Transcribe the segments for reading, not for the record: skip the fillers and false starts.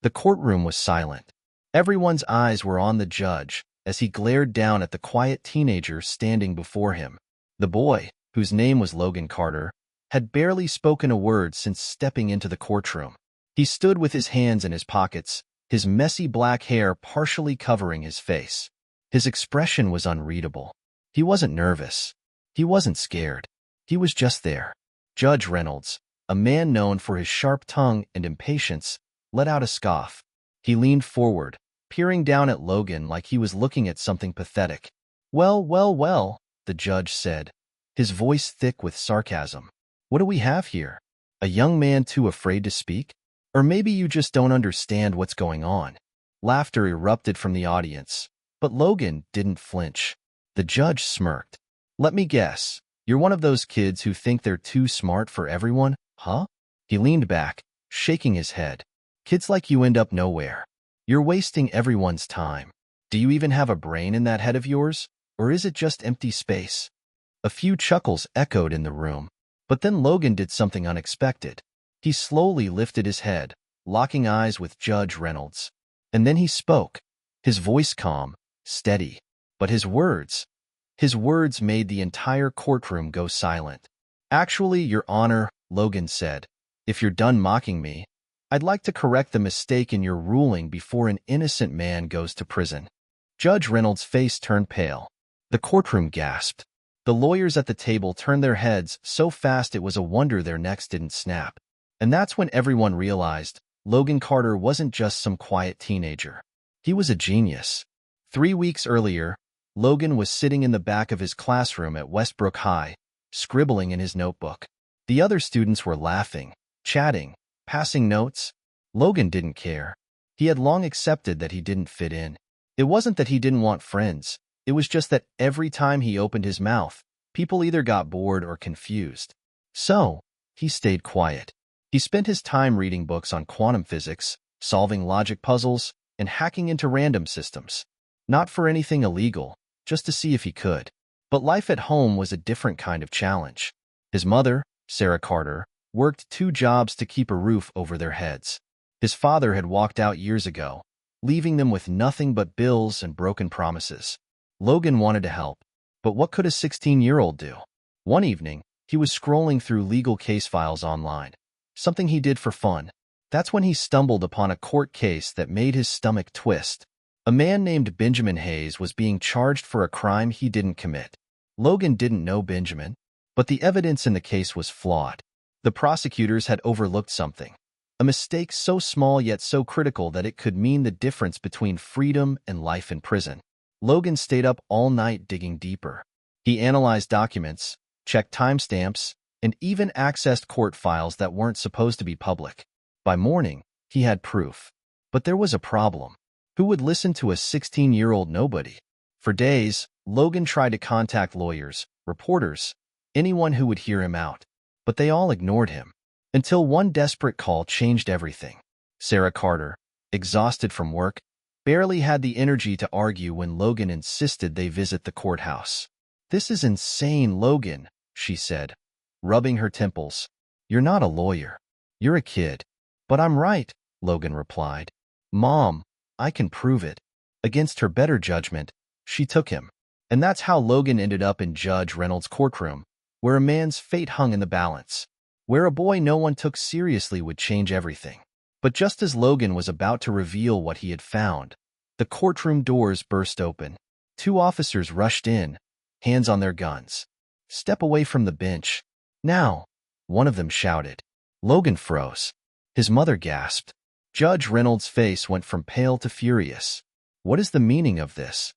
The courtroom was silent. Everyone's eyes were on the judge as he glared down at the quiet teenager standing before him. The boy, whose name was Logan Carter, had barely spoken a word since stepping into the courtroom. He stood with his hands in his pockets, his messy black hair partially covering his face. His expression was unreadable. He wasn't nervous. He wasn't scared. He was just there. Judge Reynolds, a man known for his sharp tongue and impatience, let out a scoff. He leaned forward, peering down at Logan like he was looking at something pathetic. "Well, well, well," the judge said, his voice thick with sarcasm. "What do we have here? A young man too afraid to speak? Or maybe you just don't understand what's going on." Laughter erupted from the audience, but Logan didn't flinch. The judge smirked. "Let me guess, you're one of those kids who think they're too smart for everyone, huh?" He leaned back, shaking his head. "Kids like you end up nowhere. You're wasting everyone's time. Do you even have a brain in that head of yours? Or is it just empty space?" A few chuckles echoed in the room, but then Logan did something unexpected. He slowly lifted his head, locking eyes with Judge Reynolds. And then he spoke, his voice calm, steady. But his words made the entire courtroom go silent. "Actually, Your Honor," Logan said, "if you're done mocking me, I'd like to correct the mistake in your ruling before an innocent man goes to prison." Judge Reynolds' face turned pale. The courtroom gasped. The lawyers at the table turned their heads so fast it was a wonder their necks didn't snap. And that's when everyone realized Logan Carter wasn't just some quiet teenager. He was a genius. 3 weeks earlier, Logan was sitting in the back of his classroom at Westbrook High, scribbling in his notebook. The other students were laughing, chatting, passing notes. Logan didn't care. He had long accepted that he didn't fit in. It wasn't that he didn't want friends. It was just that every time he opened his mouth, people either got bored or confused. So, he stayed quiet. He spent his time reading books on quantum physics, solving logic puzzles, and hacking into random systems. Not for anything illegal, just to see if he could. But life at home was a different kind of challenge. His mother, Sarah Carter, worked 2 jobs to keep a roof over their heads. His father had walked out years ago, leaving them with nothing but bills and broken promises. Logan wanted to help, but what could a 16-year-old do? One evening, he was scrolling through legal case files online, something he did for fun. That's when he stumbled upon a court case that made his stomach twist. A man named Benjamin Hayes was being charged for a crime he didn't commit. Logan didn't know Benjamin, but the evidence in the case was flawed. The prosecutors had overlooked something, a mistake so small yet so critical that it could mean the difference between freedom and life in prison. Logan stayed up all night digging deeper. He analyzed documents, checked timestamps, and even accessed court files that weren't supposed to be public. By morning, he had proof. But there was a problem. Who would listen to a 16-year-old nobody? For days, Logan tried to contact lawyers, reporters, anyone who would hear him out. But they all ignored him. Until one desperate call changed everything. Sarah Carter, exhausted from work, barely had the energy to argue when Logan insisted they visit the courthouse. "This is insane, Logan," she said, rubbing her temples. "You're not a lawyer. You're a kid." "But I'm right," Logan replied. "Mom, I can prove it." Against her better judgment, she took him. And that's how Logan ended up in Judge Reynolds' courtroom, where a man's fate hung in the balance, where a boy no one took seriously would change everything. But just as Logan was about to reveal what he had found, the courtroom doors burst open. 2 officers rushed in, hands on their guns. "Step away from the bench. Now," one of them shouted. Logan froze. His mother gasped. Judge Reynolds' face went from pale to furious. "What is the meaning of this?"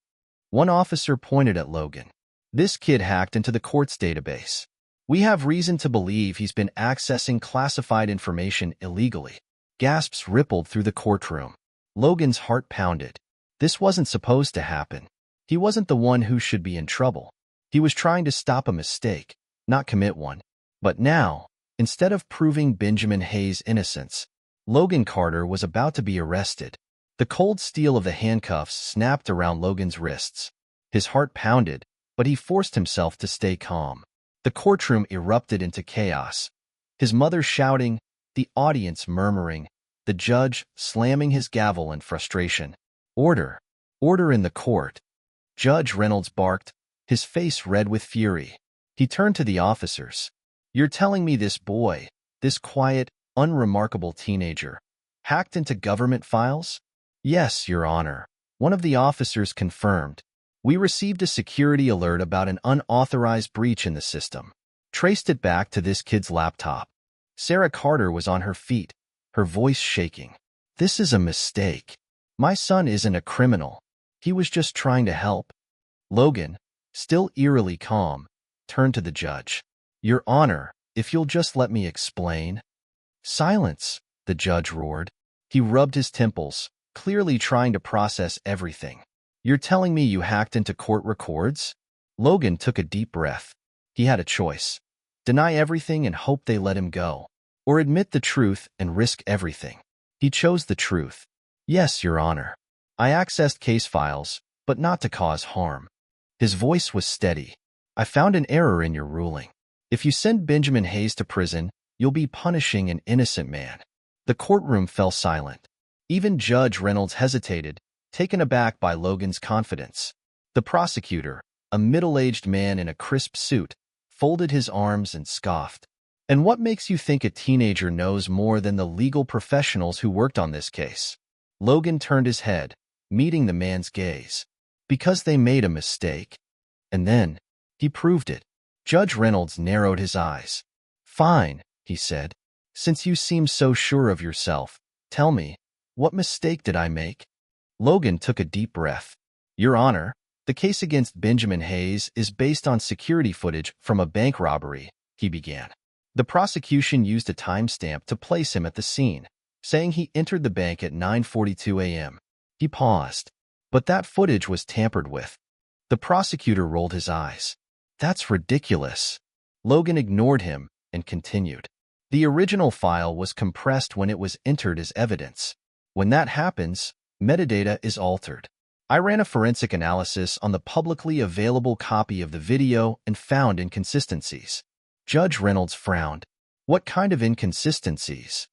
One officer pointed at Logan. "This kid hacked into the court's database. We have reason to believe he's been accessing classified information illegally." Gasps rippled through the courtroom. Logan's heart pounded. This wasn't supposed to happen. He wasn't the one who should be in trouble. He was trying to stop a mistake, not commit one. But now, instead of proving Benjamin Hayes' innocence, Logan Carter was about to be arrested. The cold steel of the handcuffs snapped around Logan's wrists. His heart pounded, but he forced himself to stay calm. The courtroom erupted into chaos. His mother shouting, the audience murmuring, the the judge slamming his gavel in frustration. Order! Order in the court! Judge Reynolds barked, his face red with fury. He turned to the officers. You're telling me this boy, this quiet, unremarkable teenager, hacked into government files? Yes, Your Honor. One of the officers confirmed. We received a security alert about an unauthorized breach in the system. Traced it back to this kid's laptop. Sarah Carter was on her feet, her voice shaking. This is a mistake. My son isn't a criminal. He was just trying to help. Logan, still eerily calm, turned to the judge. Your Honor, if you'll just let me explain. Silence, the judge roared. He rubbed his temples, clearly trying to process everything. You're telling me you hacked into court records? Logan took a deep breath. He had a choice. Deny everything and hope they let him go, or admit the truth and risk everything. He chose the truth. Yes, Your Honor. I accessed case files, but not to cause harm. His voice was steady. I found an error in your ruling. If you send Benjamin Hayes to prison, you'll be punishing an innocent man. The courtroom fell silent. Even Judge Reynolds hesitated, taken aback by Logan's confidence. The prosecutor, a middle-aged man in a crisp suit, folded his arms and scoffed. And what makes you think a teenager knows more than the legal professionals who worked on this case? Logan turned his head, meeting the man's gaze. Because they made a mistake. And then, he proved it. Judge Reynolds narrowed his eyes. Fine, he said. Since you seem so sure of yourself, tell me, what mistake did I make? Logan took a deep breath. Your Honor, the case against Benjamin Hayes is based on security footage from a bank robbery, he began. The prosecution used a timestamp to place him at the scene, saying he entered the bank at 9:42 a.m. He paused. But that footage was tampered with. The prosecutor rolled his eyes. That's ridiculous. Logan ignored him and continued. The original file was compressed when it was entered as evidence. When that happens, metadata is altered. I ran a forensic analysis on the publicly available copy of the video and found inconsistencies. Judge Reynolds frowned. What kind of inconsistencies?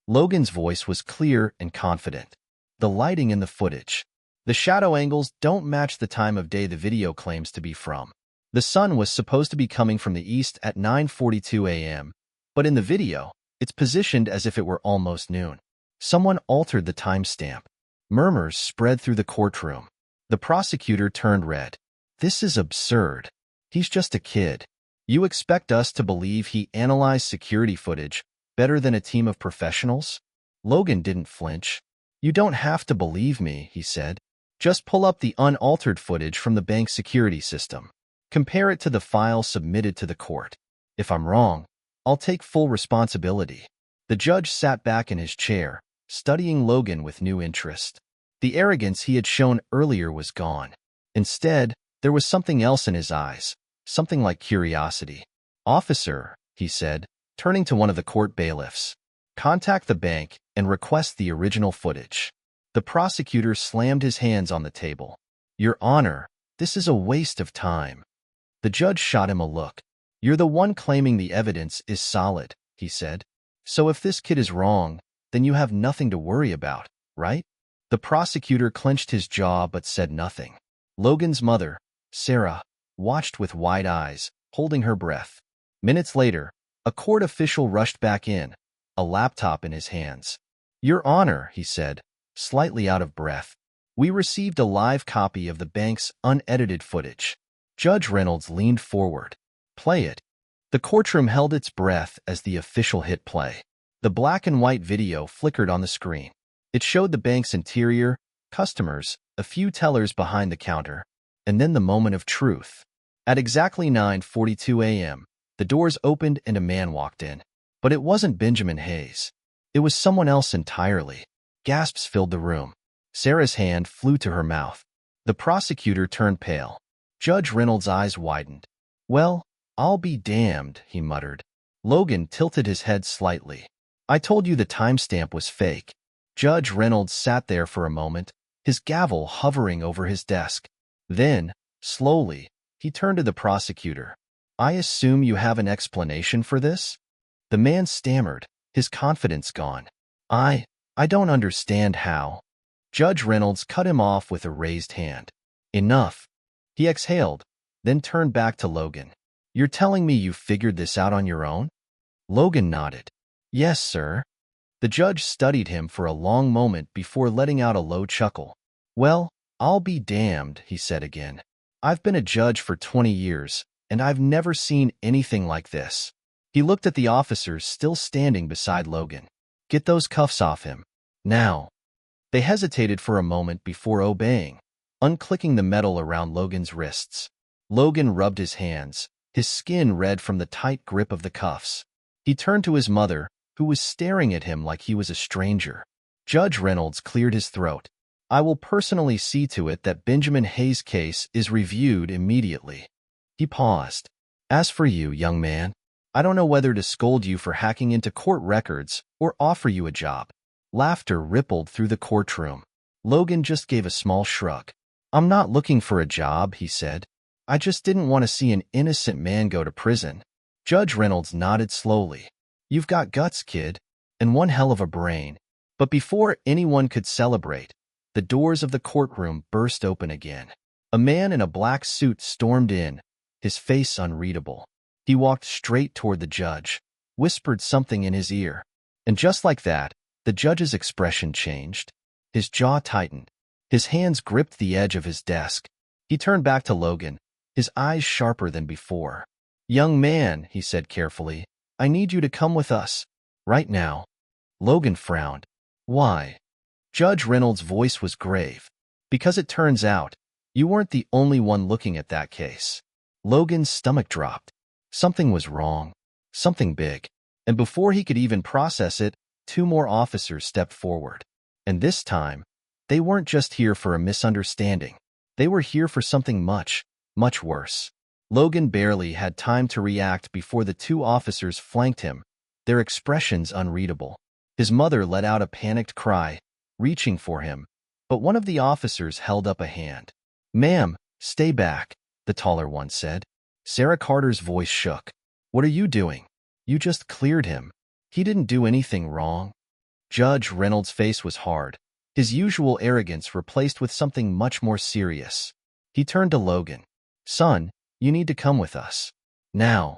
Logan's voice was clear and confident. The lighting in the footage. The shadow angles don't match the time of day the video claims to be from. The sun was supposed to be coming from the east at 9:42 a.m., but in the video, it's positioned as if it were almost noon. Someone altered the timestamp. Murmurs spread through the courtroom. The prosecutor turned red. This is absurd. He's just a kid. You expect us to believe he analyzed security footage better than a team of professionals? Logan didn't flinch. You don't have to believe me, he said. Just pull up the unaltered footage from the bank's security system. Compare it to the file submitted to the court. If I'm wrong, I'll take full responsibility. The judge sat back in his chair, studying Logan with new interest. The arrogance he had shown earlier was gone. Instead, there was something else in his eyes, something like curiosity. Officer, he said, turning to one of the court bailiffs, contact the bank and request the original footage. The prosecutor slammed his hands on the table. Your Honor, this is a waste of time. The judge shot him a look. You're the one claiming the evidence is solid, he said. So if this kid is wrong, then you have nothing to worry about, right? The prosecutor clenched his jaw but said nothing. Logan's mother, Sarah, watched with wide eyes, holding her breath. Minutes later, a court official rushed back in, a laptop in his hands. Your Honor, he said, slightly out of breath. We received a live copy of the bank's unedited footage. Judge Reynolds leaned forward. Play it. The courtroom held its breath as the official hit play. The black and white video flickered on the screen. It showed the bank's interior, customers, a few tellers behind the counter, and then the moment of truth. At exactly 9:42 a.m., the doors opened and a man walked in. But it wasn't Benjamin Hayes. It was someone else entirely. Gasps filled the room. Sarah's hand flew to her mouth. The prosecutor turned pale. Judge Reynolds' eyes widened. Well, I'll be damned, he muttered. Logan tilted his head slightly. I told you the timestamp was fake. Judge Reynolds sat there for a moment, his gavel hovering over his desk. Then, slowly, he turned to the prosecutor. I assume you have an explanation for this? The man stammered, his confidence gone. I don't understand how. Judge Reynolds cut him off with a raised hand. Enough. He exhaled, then turned back to Logan. You're telling me you figured this out on your own? Logan nodded. Yes, sir. The judge studied him for a long moment before letting out a low chuckle. Well, I'll be damned, he said again. I've been a judge for 20 years, and I've never seen anything like this. He looked at the officers still standing beside Logan. Get those cuffs off him. Now. They hesitated for a moment before obeying, unclicking the metal around Logan's wrists. Logan rubbed his hands, his skin red from the tight grip of the cuffs. He turned to his mother, who was staring at him like he was a stranger. Judge Reynolds cleared his throat. I will personally see to it that Benjamin Hayes' case is reviewed immediately. He paused. As for you, young man, I don't know whether to scold you for hacking into court records or offer you a job. Laughter rippled through the courtroom. Logan just gave a small shrug. I'm not looking for a job, he said. I just didn't want to see an innocent man go to prison. Judge Reynolds nodded slowly. You've got guts, kid, and one hell of a brain. But before anyone could celebrate, the doors of the courtroom burst open again. A man in a black suit stormed in, his face unreadable. He walked straight toward the judge, whispered something in his ear, and just like that, the judge's expression changed. His jaw tightened. His hands gripped the edge of his desk. He turned back to Logan, his eyes sharper than before. Young man, he said carefully, I need you to come with us. Right now. Logan frowned. Why? Judge Reynolds' voice was grave. Because it turns out, you weren't the only one looking at that case. Logan's stomach dropped. Something was wrong. Something big. And before he could even process it, 2 more officers stepped forward. And this time, they weren't just here for a misunderstanding. They were here for something much, much worse. Logan barely had time to react before the 2 officers flanked him, their expressions unreadable. His mother let out a panicked cry, reaching for him, but one of the officers held up a hand. Ma'am, stay back, the taller one said. Sarah Carter's voice shook. What are you doing? You just cleared him. He didn't do anything wrong. Judge Reynolds' face was hard, his usual arrogance replaced with something much more serious. He turned to Logan. Son, you need to come with us. Now.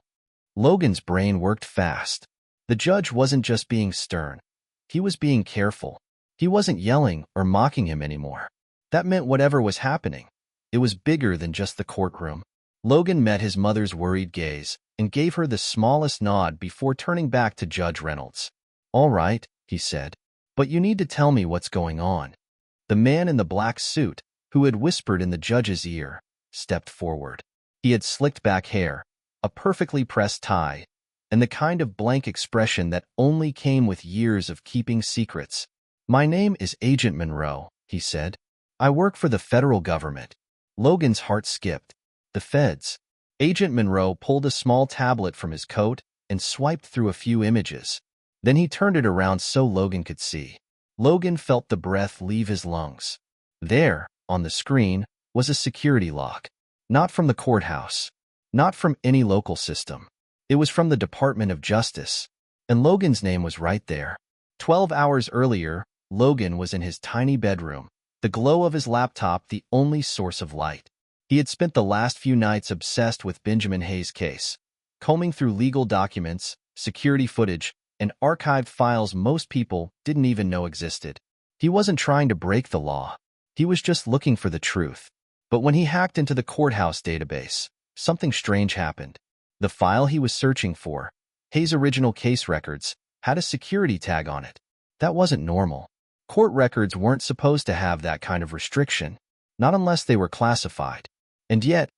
Logan's brain worked fast. The judge wasn't just being stern. He was being careful. He wasn't yelling or mocking him anymore. That meant whatever was happening, it was bigger than just the courtroom. Logan met his mother's worried gaze and gave her the smallest nod before turning back to Judge Reynolds. All right, he said, but you need to tell me what's going on. The man in the black suit, who had whispered in the judge's ear, stepped forward. He had slicked back hair, a perfectly pressed tie, and the kind of blank expression that only came with years of keeping secrets. My name is Agent Monroe, he said. I work for the federal government. Logan's heart skipped. The feds. Agent Monroe pulled a small tablet from his coat and swiped through a few images. Then he turned it around so Logan could see. Logan felt the breath leave his lungs. There, on the screen, was a security lock. Not from the courthouse. Not from any local system. It was from the Department of Justice. And Logan's name was right there. 12 hours earlier, Logan was in his tiny bedroom, the glow of his laptop the only source of light. He had spent the last few nights obsessed with Benjamin Hayes' case, combing through legal documents, security footage, and archived files most people didn't even know existed. He wasn't trying to break the law. He was just looking for the truth. But when he hacked into the courthouse database, something strange happened. The file he was searching for, Hayes' original case records, had a security tag on it. That wasn't normal. Court records weren't supposed to have that kind of restriction, not unless they were classified. And yet,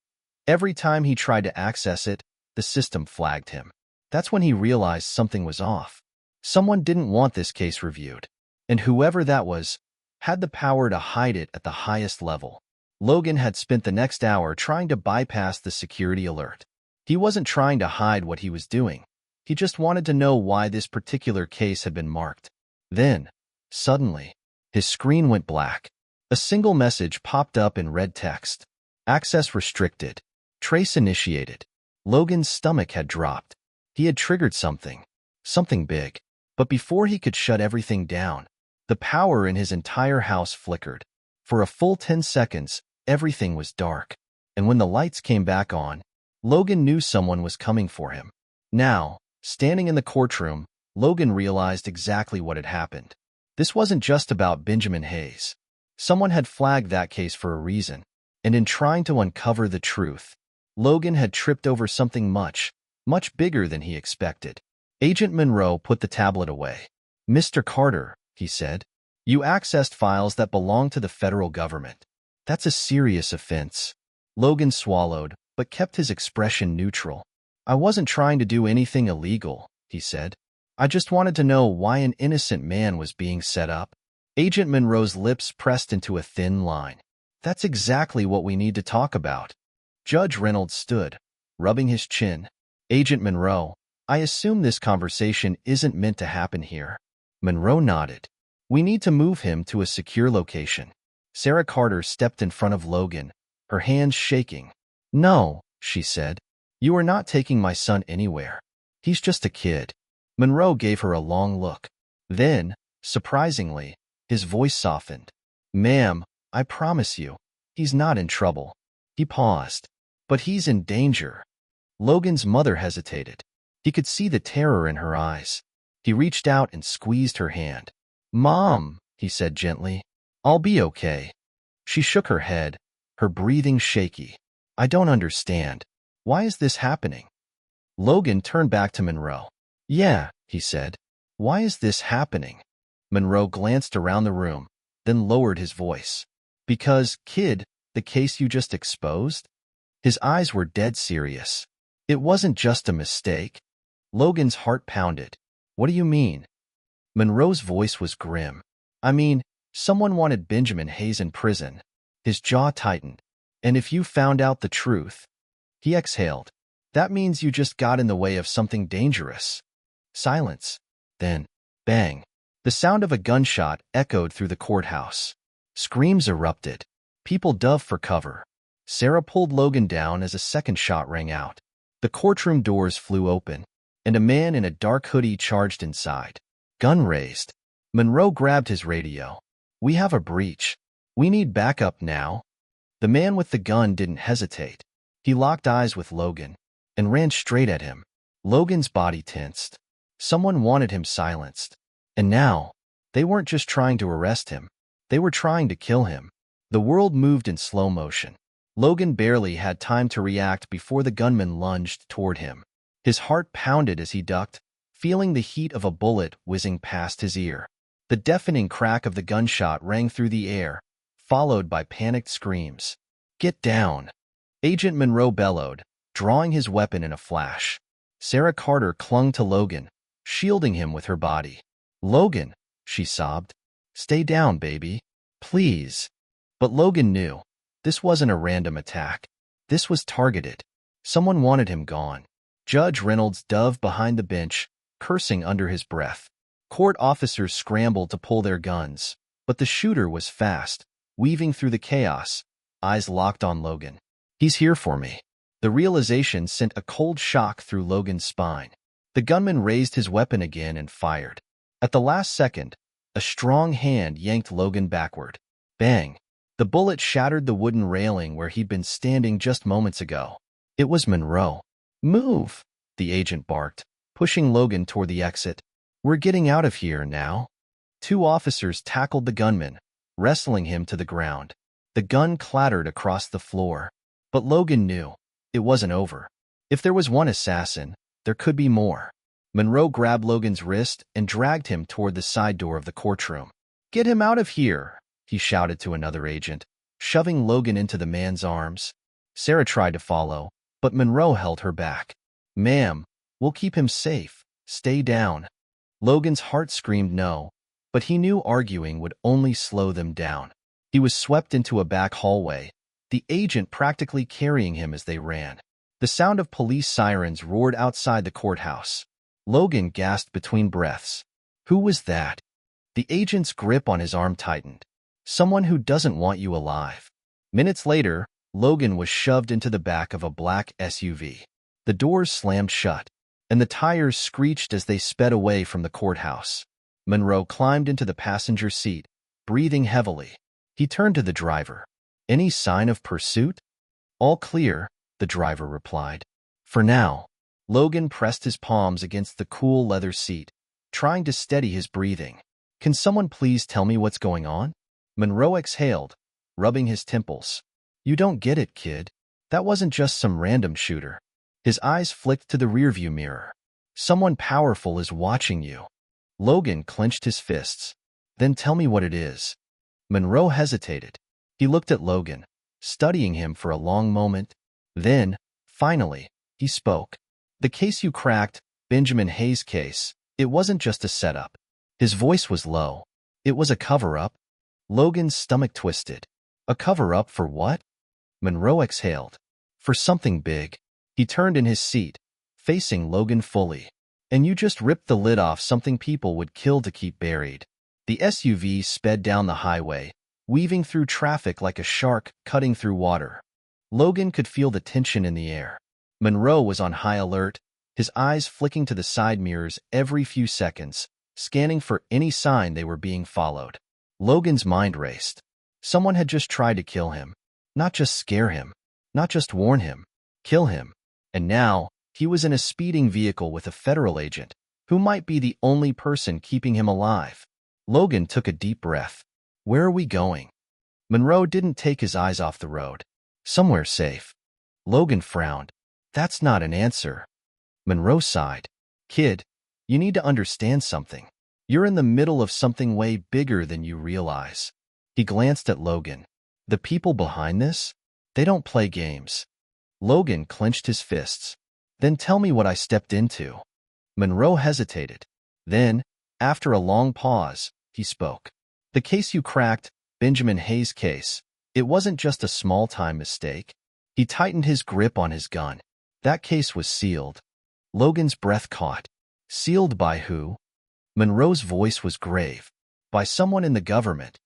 every time he tried to access it, the system flagged him. That's when he realized something was off. Someone didn't want this case reviewed, and whoever that was had the power to hide it at the highest level. Logan had spent the next hour trying to bypass the security alert. He wasn't trying to hide what he was doing. He just wanted to know why this particular case had been marked. Then, suddenly, his screen went black. A single message popped up in red text. Access restricted. Trace initiated. Logan's stomach had dropped. He had triggered something. Something big. But before he could shut everything down, The power in his entire house flickered. For a full 10 seconds, everything was dark. And when the lights came back on, Logan knew someone was coming for him. Now, standing in the courtroom, Logan realized exactly what had happened. This wasn't just about Benjamin Hayes. Someone had flagged that case for a reason, and in trying to uncover the truth, Logan had tripped over something much, much bigger than he expected. Agent Monroe put the tablet away. "Mr. Carter," he said, "you accessed files that belong to the federal government. That's a serious offense." Logan swallowed, but kept his expression neutral. "I wasn't trying to do anything illegal," he said. "I just wanted to know why an innocent man was being set up." Agent Monroe's lips pressed into a thin line. "That's exactly what we need to talk about." Judge Reynolds stood, rubbing his chin. "Agent Monroe, I assume this conversation isn't meant to happen here." Monroe nodded. "We need to move him to a secure location." Sarah Carter stepped in front of Logan, her hands shaking. "No," she said. "You are not taking my son anywhere. He's just a kid." Monroe gave her a long look. Then, surprisingly, his voice softened. "Ma'am, I promise you, he's not in trouble." He paused. "But he's in danger." Logan's mother hesitated. He could see the terror in her eyes. He reached out and squeezed her hand. "Mom," he said gently, "I'll be okay." She shook her head, her breathing shaky. "I don't understand. Why is this happening?" Logan turned back to Monroe. "Yeah," he said. "Why is this happening?" Monroe glanced around the room, then lowered his voice. "Because, kid, the case you just exposed?" His eyes were dead serious. "It wasn't just a mistake." Logan's heart pounded. "What do you mean?" Monroe's voice was grim. "I mean, someone wanted Benjamin Hayes in prison." His jaw tightened. "And if you found out the truth," he exhaled, "that means you just got in the way of something dangerous." Silence. Then, bang. The sound of a gunshot echoed through the courthouse. Screams erupted. People dove for cover. Sarah pulled Logan down as a second shot rang out. The courtroom doors flew open, and a man in a dark hoodie charged inside. Gun raised. Monroe grabbed his radio. "We have a breach. We need backup now." The man with the gun didn't hesitate. He locked eyes with Logan and ran straight at him. Logan's body tensed. Someone wanted him silenced. And now, they weren't just trying to arrest him. They were trying to kill him. The world moved in slow motion. Logan barely had time to react before the gunman lunged toward him. His heart pounded as he ducked, feeling the heat of a bullet whizzing past his ear. The deafening crack of the gunshot rang through the air, followed by panicked screams. "Get down!" Agent Monroe bellowed, drawing his weapon in a flash. Sarah Carter clung to Logan, shielding him with her body. "Logan," she sobbed. "Stay down, baby. Please." But Logan knew. This wasn't a random attack. This was targeted. Someone wanted him gone. Judge Reynolds dove behind the bench, cursing under his breath. Court officers scrambled to pull their guns, but the shooter was fast, weaving through the chaos, eyes locked on Logan. "He's here for me." The realization sent a cold shock through Logan's spine. The gunman raised his weapon again and fired. At the last second, a strong hand yanked Logan backward. Bang! The bullet shattered the wooden railing where he'd been standing just moments ago. It was Monroe. "Move!" the agent barked, pushing Logan toward the exit. "We're getting out of here now." Two officers tackled the gunman, wrestling him to the ground. The gun clattered across the floor. But Logan knew it wasn't over. If there was one assassin, there could be more. Monroe grabbed Logan's wrist and dragged him toward the side door of the courtroom. "Get him out of here!" he shouted to another agent, shoving Logan into the man's arms. Sarah tried to follow, but Monroe held her back. "Ma'am, we'll keep him safe. Stay down." Logan's heart screamed no, but he knew arguing would only slow them down. He was swept into a back hallway, the agent practically carrying him as they ran. The sound of police sirens roared outside the courthouse. Logan gasped between breaths. Who was that? The agent's grip on his arm tightened. "Someone who doesn't want you alive." Minutes later, Logan was shoved into the back of a black SUV. The doors slammed shut, and the tires screeched as they sped away from the courthouse. Monroe climbed into the passenger seat, breathing heavily. He turned to the driver. Any sign of pursuit? All clear, the driver replied. For now. Logan pressed his palms against the cool leather seat, trying to steady his breathing. Can someone please tell me what's going on? Monroe exhaled, rubbing his temples. You don't get it, kid. That wasn't just some random shooter. His eyes flicked to the rearview mirror. Someone powerful is watching you. Logan clenched his fists. Then tell me what it is. Monroe hesitated. He looked at Logan, studying him for a long moment. Then, finally, he spoke. The case you cracked, Benjamin Hayes' case, it wasn't just a setup. His voice was low. It was a cover-up. Logan's stomach twisted. A cover-up for what? Monroe exhaled. For something big. He turned in his seat, facing Logan fully. And you just ripped the lid off something people would kill to keep buried. The SUV sped down the highway, weaving through traffic like a shark cutting through water. Logan could feel the tension in the air. Monroe was on high alert, his eyes flicking to the side mirrors every few seconds, scanning for any sign they were being followed. Logan's mind raced. Someone had just tried to kill him. Not just scare him. Not just warn him. Kill him. And now, he was in a speeding vehicle with a federal agent, who might be the only person keeping him alive. Logan took a deep breath. Where are we going? Monroe didn't take his eyes off the road. Somewhere safe. Logan frowned. That's not an answer. Monroe sighed. Kid, you need to understand something. You're in the middle of something way bigger than you realize. He glanced at Logan. The people behind this? They don't play games. Logan clenched his fists. Then tell me what I stepped into. Monroe hesitated. Then, after a long pause, he spoke. The case you cracked, Benjamin Hayes' case, it wasn't just a small-time mistake. He tightened his grip on his gun. That case was sealed. Logan's breath caught. Sealed by who? Monroe's voice was grave. By someone in the government.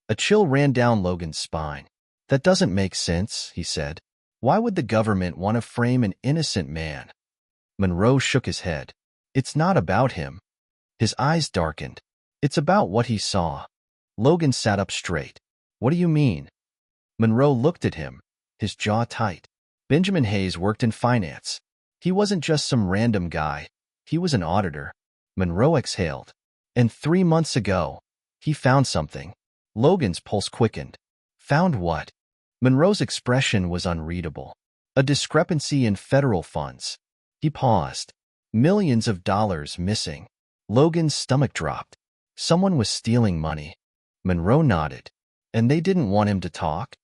A chill ran down Logan's spine. That doesn't make sense, he said. Why would the government want to frame an innocent man? Monroe shook his head. It's not about him. His eyes darkened. It's about what he saw. Logan sat up straight. What do you mean? Monroe looked at him, his jaw tight. Benjamin Hayes worked in finance. He wasn't just some random guy. He was an auditor. Monroe exhaled. And 3 months ago, he found something. Logan's pulse quickened. Found what? Monroe's expression was unreadable. A discrepancy in federal funds. He paused. Millions of dollars missing. Logan's stomach dropped. Someone was stealing money. Monroe nodded. And they didn't want him to talk?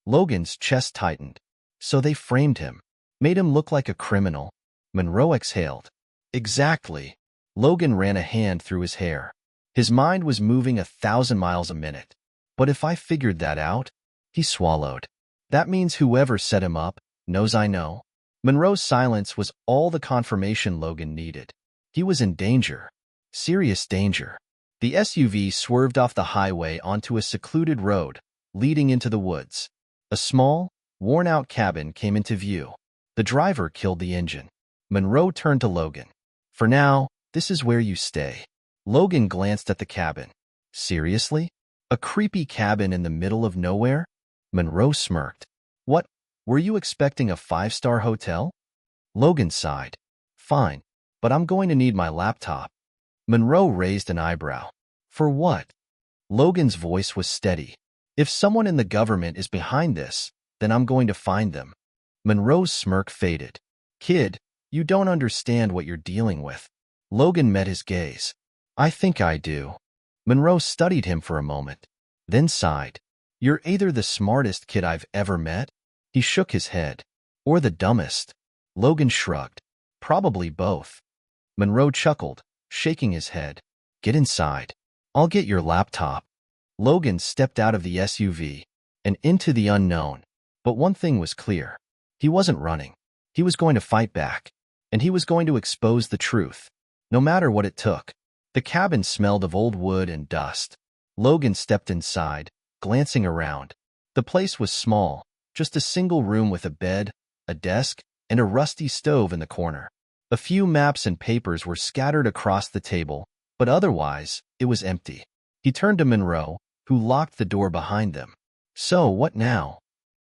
Logan's chest tightened. So they framed him. Made him look like a criminal. Monroe exhaled. Exactly. Logan ran a hand through his hair. His mind was moving 1,000 miles a minute. But if I figured that out, he swallowed. That means whoever set him up knows I know. Monroe's silence was all the confirmation Logan needed. He was in danger. Serious danger. The SUV swerved off the highway onto a secluded road, leading into the woods. A small, worn-out cabin came into view. The driver killed the engine. Monroe turned to Logan. For now, this is where you stay. Logan glanced at the cabin. Seriously? A creepy cabin in the middle of nowhere? Monroe smirked. What? Were you expecting a 5-star hotel? Logan sighed. Fine, but I'm going to need my laptop. Monroe raised an eyebrow. For what? Logan's voice was steady. If someone in the government is behind this, then I'm going to find them. Monroe's smirk faded. Kid, you don't understand what you're dealing with. Logan met his gaze. I think I do. Monroe studied him for a moment, then sighed. You're either the smartest kid I've ever met, he shook his head, or the dumbest. Logan shrugged. Probably both. Monroe chuckled, shaking his head. Get inside. I'll get your laptop. Logan stepped out of the SUV and into the unknown. But one thing was clear. He wasn't running. He was going to fight back. And he was going to expose the truth, no matter what it took. The cabin smelled of old wood and dust. Logan stepped inside, glancing around. The place was small, just a single room with a bed, a desk, and a rusty stove in the corner. A few maps and papers were scattered across the table, but otherwise, it was empty. He turned to Monroe, who locked the door behind them. "So, what now?"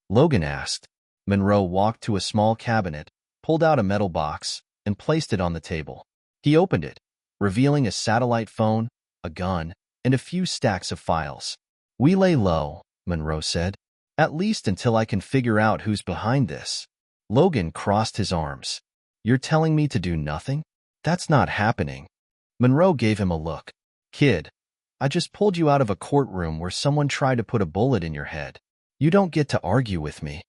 Logan asked. Monroe walked to a small cabinet, pulled out a metal box, and placed it on the table. He opened it, revealing a satellite phone, a gun, and a few stacks of files. "We lay low," Monroe said, "at least until I can figure out who's behind this." Logan crossed his arms. "You're telling me to do nothing? That's not happening." Monroe gave him a look. "Kid, I just pulled you out of a courtroom where someone tried to put a bullet in your head. You don't get to argue with me."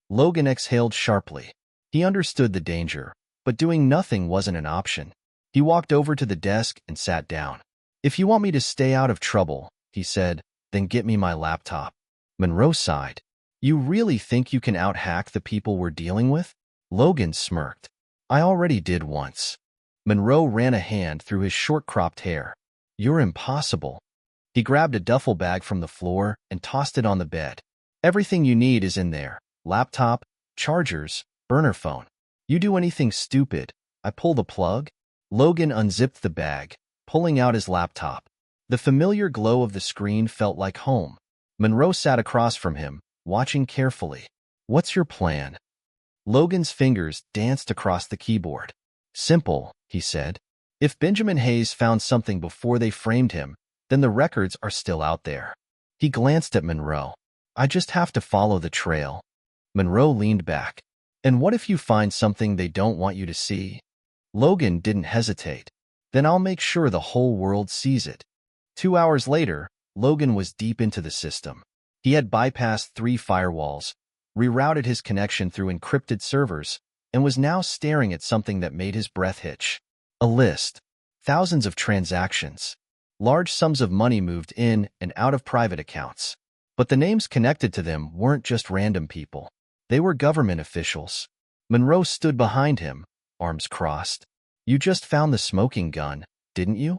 Logan exhaled sharply. He understood the danger, but doing nothing wasn't an option. He walked over to the desk and sat down. "If you want me to stay out of trouble," he said, "then get me my laptop." Monroe sighed. "You really think you can out-hack the people we're dealing with?" Logan smirked. "I already did once." Monroe ran a hand through his short-cropped hair. "You're impossible." He grabbed a duffel bag from the floor and tossed it on the bed. "Everything you need is in there. Laptop, chargers, burner phone. You do anything stupid, I pull the plug." Logan unzipped the bag, pulling out his laptop. The familiar glow of the screen felt like home. Monroe sat across from him, watching carefully. "What's your plan?" Logan's fingers danced across the keyboard. "Simple," he said. "If Benjamin Hayes found something before they framed him, then the records are still out there." He glanced at Monroe. "I just have to follow the trail." Monroe leaned back. "And what if you find something they don't want you to see?" Logan didn't hesitate. "Then I'll make sure the whole world sees it." 2 hours later, Logan was deep into the system. He had bypassed 3 firewalls, rerouted his connection through encrypted servers, and was now staring at something that made his breath hitch. A list. Thousands of transactions. Large sums of money moved in and out of private accounts. But the names connected to them weren't just random people. They were government officials. Monroe stood behind him, arms crossed. "You just found the smoking gun, didn't you?"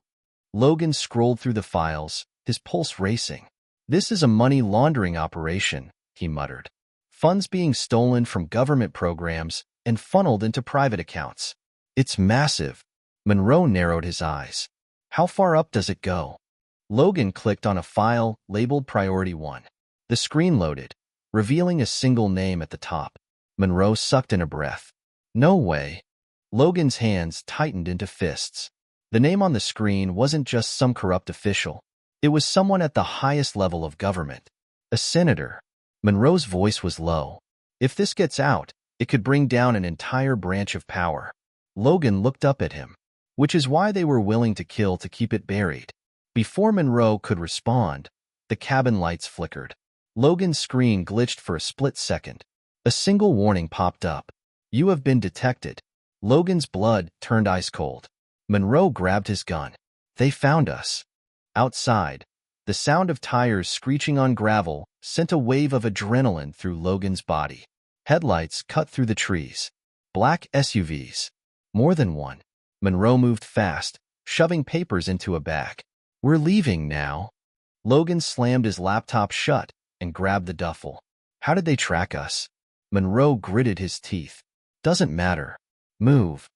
Logan scrolled through the files, his pulse racing. "This is a money laundering operation," he muttered. "Funds being stolen from government programs and funneled into private accounts. It's massive." Monroe narrowed his eyes. "How far up does it go?" Logan clicked on a file labeled Priority 1. The screen loaded, revealing a single name at the top. Monroe sucked in a breath. "No way." Logan's hands tightened into fists. The name on the screen wasn't just some corrupt official. It was someone at the highest level of government. A senator. Monroe's voice was low. "If this gets out, it could bring down an entire branch of power." Logan looked up at him. "Which is why they were willing to kill to keep it buried." Before Monroe could respond, the cabin lights flickered. Logan's screen glitched for a split second. A single warning popped up. "You have been detected." Logan's blood turned ice cold. Monroe grabbed his gun. "They found us." Outside, the sound of tires screeching on gravel sent a wave of adrenaline through Logan's body. Headlights cut through the trees. Black SUVs. More than one. Monroe moved fast, shoving papers into a bag. "We're leaving now." Logan slammed his laptop shut and grabbed the duffel. "How did they track us?" Monroe gritted his teeth. "Doesn't matter. Move."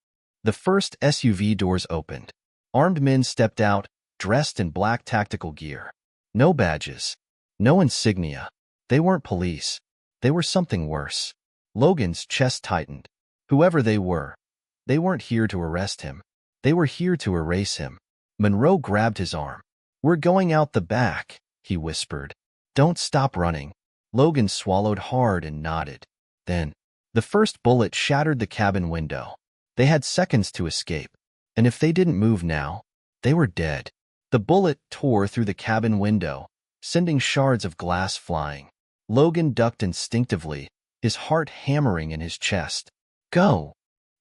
The first SUV doors opened. Armed men stepped out, dressed in black tactical gear. No badges. No insignia. They weren't police. They were something worse. Logan's chest tightened. Whoever they weren't here to arrest him. They were here to erase him. Monroe grabbed his arm. "We're going out the back," he whispered. "Don't stop running." Logan swallowed hard and nodded. Then, the first bullet shattered the cabin window. They had seconds to escape, and if they didn't move now, they were dead. The bullet tore through the cabin window, sending shards of glass flying. Logan ducked instinctively, his heart hammering in his chest. "Go!"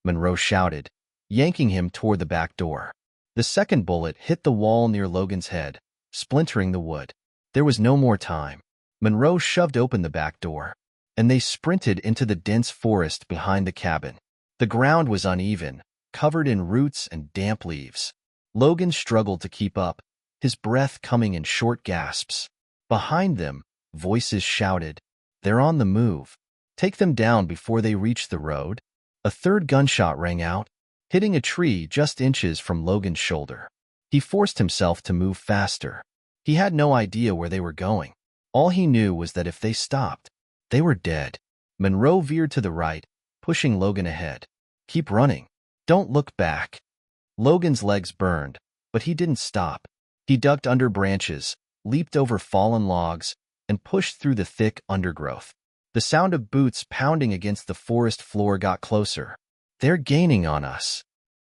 Monroe shouted, yanking him toward the back door. The second bullet hit the wall near Logan's head, splintering the wood. There was no more time. Monroe shoved open the back door, and they sprinted into the dense forest behind the cabin. The ground was uneven, covered in roots and damp leaves. Logan struggled to keep up, his breath coming in short gasps. Behind them, voices shouted, "They're on the move. Take them down before they reach the road." A third gunshot rang out, hitting a tree just inches from Logan's shoulder. He forced himself to move faster. He had no idea where they were going. All he knew was that if they stopped, they were dead. Monroe veered to the right, pushing Logan ahead. Keep running. Don't look back. Logan's legs burned, but he didn't stop. He ducked under branches, leaped over fallen logs, and pushed through the thick undergrowth. The sound of boots pounding against the forest floor got closer. They're gaining on us.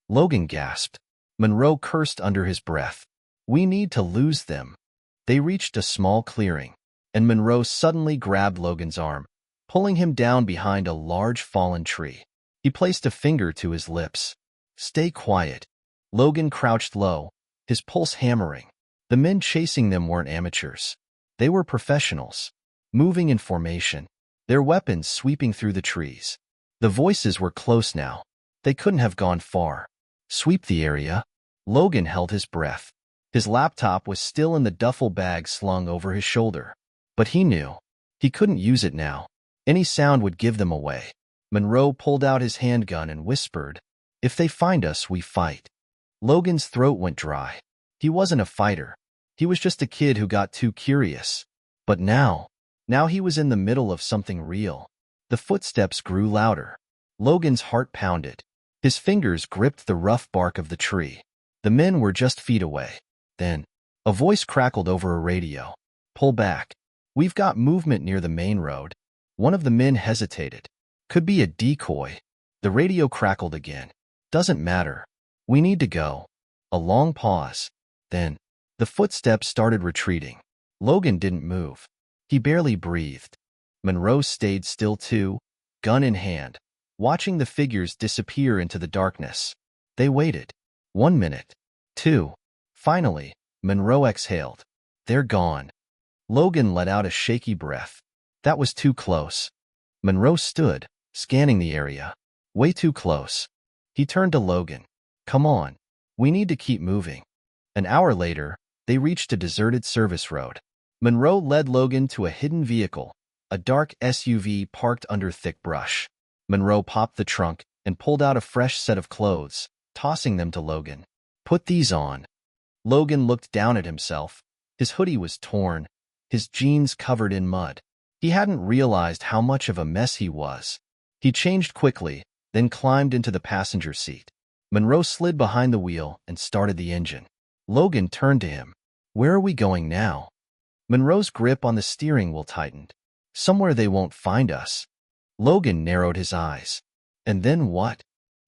Logan gasped. Monroe cursed under his breath. We need to lose them. They reached a small clearing, and Monroe suddenly grabbed Logan's arm, pulling him down behind a large fallen tree. He placed a finger to his lips. Stay quiet. Logan crouched low, his pulse hammering. The men chasing them weren't amateurs. They were professionals, moving in formation, their weapons sweeping through the trees. The voices were close now. They couldn't have gone far. Sweep the area. Logan held his breath. His laptop was still in the duffel bag slung over his shoulder. But he knew. He couldn't use it now. Any sound would give them away. Monroe pulled out his handgun and whispered, "If they find us, we fight." Logan's throat went dry. He wasn't a fighter. He was just a kid who got too curious. But now he was in the middle of something real. The footsteps grew louder. Logan's heart pounded. His fingers gripped the rough bark of the tree. The men were just feet away. Then, a voice crackled over a radio. "Pull back. We've got movement near the main road." One of the men hesitated. "Could be a decoy." The radio crackled again. "Doesn't matter. We need to go." A long pause. Then, the footsteps started retreating. Logan didn't move. He barely breathed. Monroe stayed still too, gun in hand, watching the figures disappear into the darkness. They waited. 1 minute. 2. Finally, Monroe exhaled. "They're gone." Logan let out a shaky breath. That was too close. Monroe stood, scanning the area. Way too close. He turned to Logan. "Come on. We need to keep moving." An hour later, they reached a deserted service road. Monroe led Logan to a hidden vehicle, a dark SUV parked under thick brush. Monroe popped the trunk and pulled out a fresh set of clothes, tossing them to Logan. "Put these on." Logan looked down at himself. His hoodie was torn, his jeans covered in mud. He hadn't realized how much of a mess he was. He changed quickly, then climbed into the passenger seat. Monroe slid behind the wheel and started the engine. Logan turned to him. "Where are we going now?" Monroe's grip on the steering wheel tightened. "Somewhere they won't find us." Logan narrowed his eyes. "And then what?"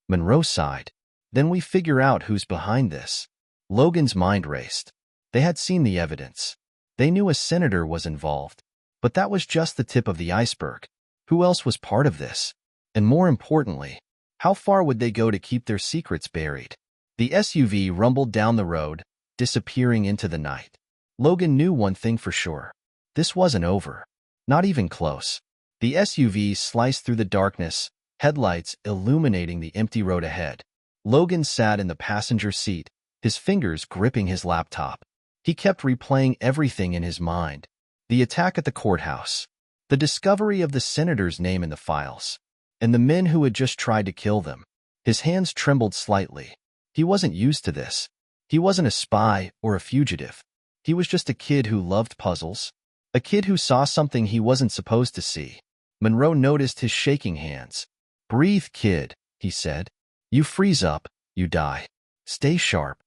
Monroe sighed. "Then we figure out who's behind this." Logan's mind raced. They had seen the evidence. They knew a senator was involved. But that was just the tip of the iceberg. Who else was part of this? And more importantly, how far would they go to keep their secrets buried? The SUV rumbled down the road, disappearing into the night. Logan knew one thing for sure. This wasn't over. Not even close. The SUV sliced through the darkness, headlights illuminating the empty road ahead. Logan sat in the passenger seat, his fingers gripping his laptop. He kept replaying everything in his mind. The attack at the courthouse, the discovery of the senator's name in the files, and the men who had just tried to kill them. His hands trembled slightly. He wasn't used to this. He wasn't a spy or a fugitive. He was just a kid who loved puzzles, a kid who saw something he wasn't supposed to see. Monroe noticed his shaking hands. "Breathe, kid," he said. "You freeze up, you die. Stay sharp."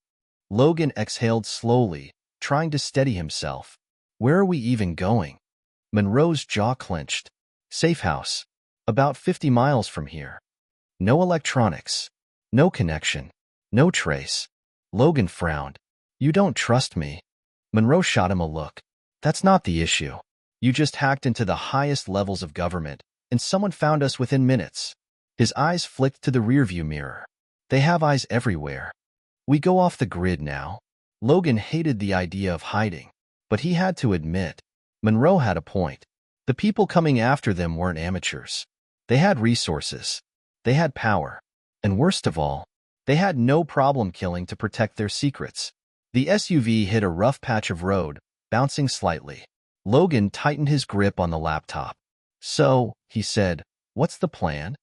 Logan exhaled slowly, trying to steady himself. "Where are we even going?" Monroe's jaw clenched. "Safe house. About 50 miles from here. No electronics. No connection. No trace." Logan frowned. "You don't trust me." Monroe shot him a look. "That's not the issue. You just hacked into the highest levels of government, and someone found us within minutes." His eyes flicked to the rearview mirror. "They have eyes everywhere. We go off the grid now." Logan hated the idea of hiding, but he had to admit, Monroe had a point. The people coming after them weren't amateurs. They had resources. They had power. And worst of all, they had no problem killing to protect their secrets. The SUV hit a rough patch of road, bouncing slightly. Logan tightened his grip on the laptop. "So," he said, "what's the plan?"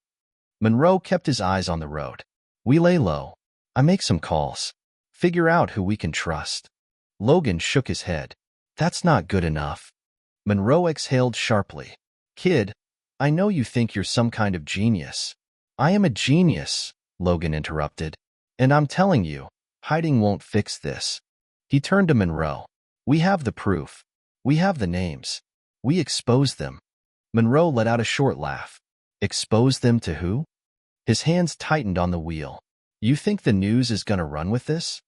Monroe kept his eyes on the road. "We lay low. I make some calls. Figure out who we can trust. Logan shook his head. That's not good enough. Monroe exhaled sharply. Kid, I know you think you're some kind of genius. I am a genius, Logan interrupted. And I'm telling you, hiding won't fix this. He turned to Monroe. We have the proof. We have the names. We exposed them. Monroe let out a short laugh. Expose them to who? His hands tightened on the wheel. You think the news is gonna run with this?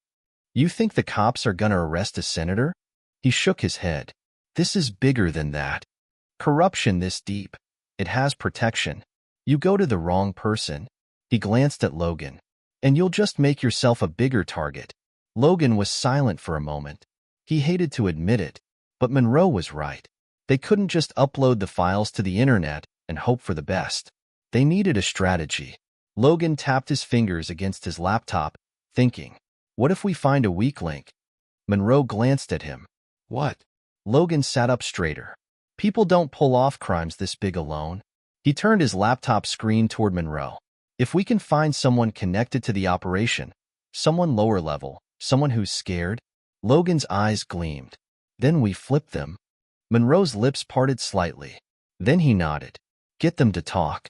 You think the cops are gonna arrest a senator? He shook his head. This is bigger than that. Corruption this deep. It has protection. You go to the wrong person. He glanced at Logan. And you'll just make yourself a bigger target. Logan was silent for a moment. He hated to admit it, but Monroe was right. They couldn't just upload the files to the internet and hope for the best. They needed a strategy. Logan tapped his fingers against his laptop, thinking, what if we find a weak link? Monroe glanced at him. What? Logan sat up straighter. People don't pull off crimes this big alone. He turned his laptop screen toward Monroe. If we can find someone connected to the operation, someone lower level, someone who's scared, Logan's eyes gleamed. Then we flip them. Monroe's lips parted slightly. Then he nodded. Get them to talk.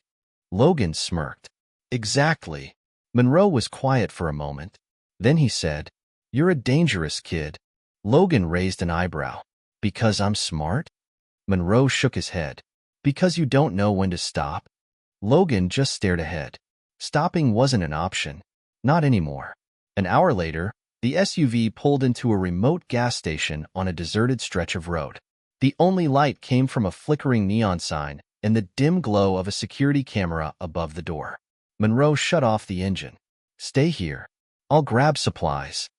Logan smirked. Exactly. Monroe was quiet for a moment. Then he said, You're a dangerous kid. Logan raised an eyebrow. Because I'm smart? Monroe shook his head. Because you don't know when to stop? Logan just stared ahead. Stopping wasn't an option. Not anymore. An hour later, the SUV pulled into a remote gas station on a deserted stretch of road. The only light came from a flickering neon sign and the dim glow of a security camera above the door. Monroe shut off the engine. Stay here. I'll grab supplies.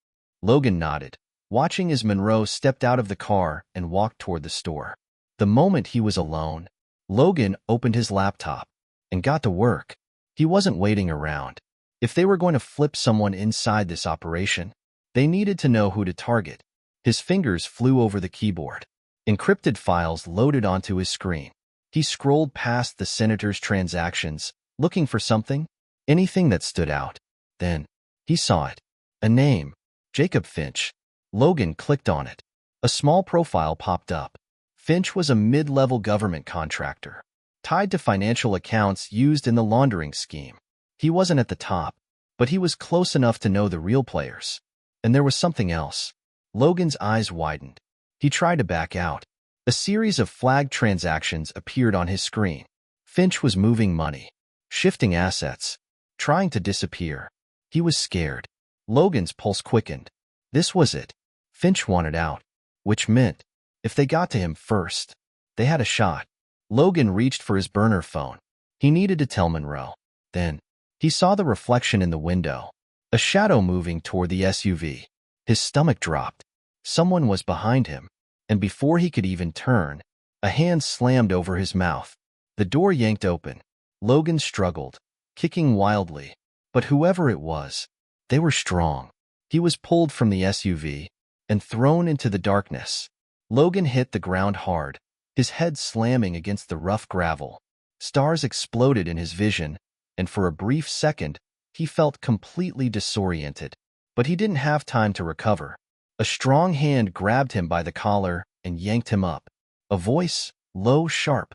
Logan nodded, watching as Monroe stepped out of the car and walked toward the store. The moment he was alone, Logan opened his laptop and got to work. He wasn't waiting around. If they were going to flip someone inside this operation, they needed to know who to target. His fingers flew over the keyboard. Encrypted files loaded onto his screen. He scrolled past the senator's transactions, looking for something, anything that stood out. Then, he saw it. A name. Jacob Finch. Logan clicked on it. A small profile popped up. Finch was a mid-level government contractor, tied to financial accounts used in the laundering scheme. He wasn't at the top, but he was close enough to know the real players. And there was something else. Logan's eyes widened. He tried to back out. A series of flagged transactions appeared on his screen. Finch was moving money, shifting assets, trying to disappear. He was scared. Logan's pulse quickened. This was it. Finch wanted out, which meant, if they got to him first, they had a shot. Logan reached for his burner phone. He needed to tell Monroe. Then, he saw the reflection in the window, a shadow moving toward the SUV. His stomach dropped. Someone was behind him, and before he could even turn, a hand slammed over his mouth. The door yanked open. Logan struggled, kicking wildly. But whoever it was, they were strong. He was pulled from the SUV and thrown into the darkness. Logan hit the ground hard, his head slamming against the rough gravel. Stars exploded in his vision, and for a brief second, he felt completely disoriented. But he didn't have time to recover. A strong hand grabbed him by the collar and yanked him up. A voice, low, sharp,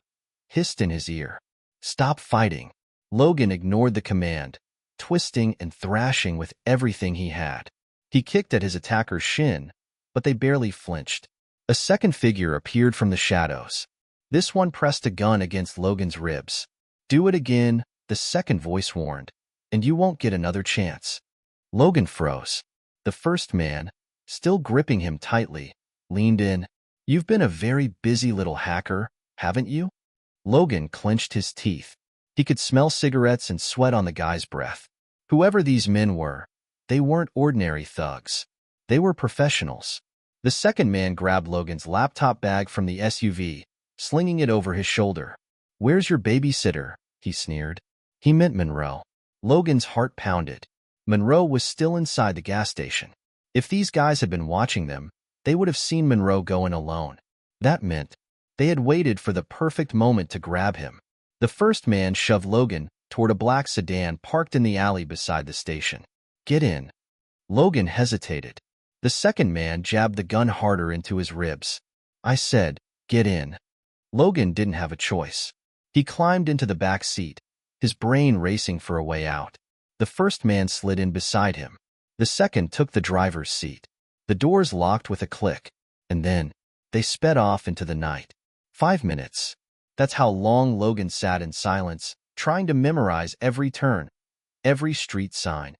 hissed in his ear. Stop fighting. Logan ignored the command, twisting and thrashing with everything he had. He kicked at his attacker's shin, but they barely flinched. A second figure appeared from the shadows. This one pressed a gun against Logan's ribs. Do it again, the second voice warned, and you won't get another chance. Logan froze. The first man, still gripping him tightly, leaned in. You've been a very busy little hacker, haven't you? Logan clenched his teeth. He could smell cigarettes and sweat on the guy's breath. Whoever these men were, they weren't ordinary thugs. They were professionals. The second man grabbed Logan's laptop bag from the SUV, slinging it over his shoulder. Where's your babysitter? He sneered. He meant Monroe. Logan's heart pounded. Monroe was still inside the gas station. If these guys had been watching them, they would have seen Monroe go in alone. That meant they had waited for the perfect moment to grab him. The first man shoved Logan toward a black sedan parked in the alley beside the station. Get in. Logan hesitated. The second man jabbed the gun harder into his ribs. I said, get in. Logan didn't have a choice. He climbed into the back seat, his brain racing for a way out. The first man slid in beside him. The second took the driver's seat. The doors locked with a click, and then they sped off into the night. 5 minutes. That's how long Logan sat in silence, trying to memorize every turn, every street sign,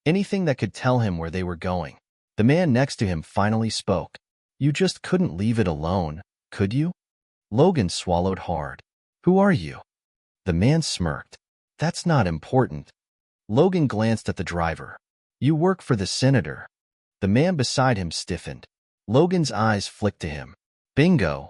anything that could tell him where they were going. The man next to him finally spoke. You just couldn't leave it alone, could you? Logan swallowed hard. Who are you? The man smirked. That's not important. Logan glanced at the driver. You work for the senator. The man beside him stiffened. Logan's eyes flicked to him. Bingo.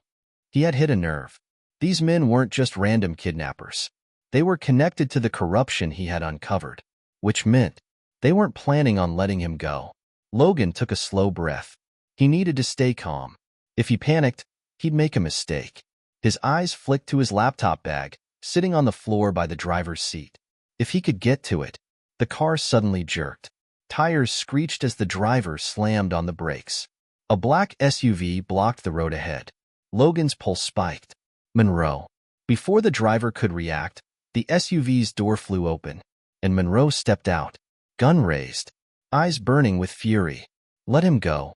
He had hit a nerve. These men weren't just random kidnappers. They were connected to the corruption he had uncovered, which meant they weren't planning on letting him go. Logan took a slow breath. He needed to stay calm. If he panicked, he'd make a mistake. His eyes flicked to his laptop bag, sitting on the floor by the driver's seat. If he could get to it. The car suddenly jerked. Tires screeched as the driver slammed on the brakes. A black SUV blocked the road ahead. Logan's pulse spiked. Monroe. Before the driver could react, the SUV's door flew open, and Monroe stepped out, gun raised, eyes burning with fury. Let him go.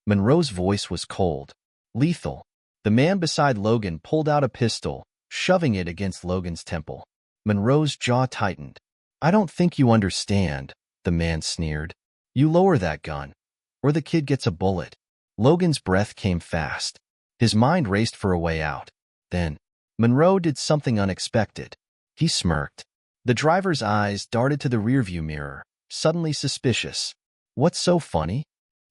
Monroe's voice was cold, lethal. The man beside Logan pulled out a pistol, shoving it against Logan's temple. Monroe's jaw tightened. I don't think you understand, the man sneered. You lower that gun, or the kid gets a bullet. Logan's breath came fast. His mind raced for a way out. Then, Monroe did something unexpected. He smirked. The driver's eyes darted to the rearview mirror, suddenly suspicious. What's so funny?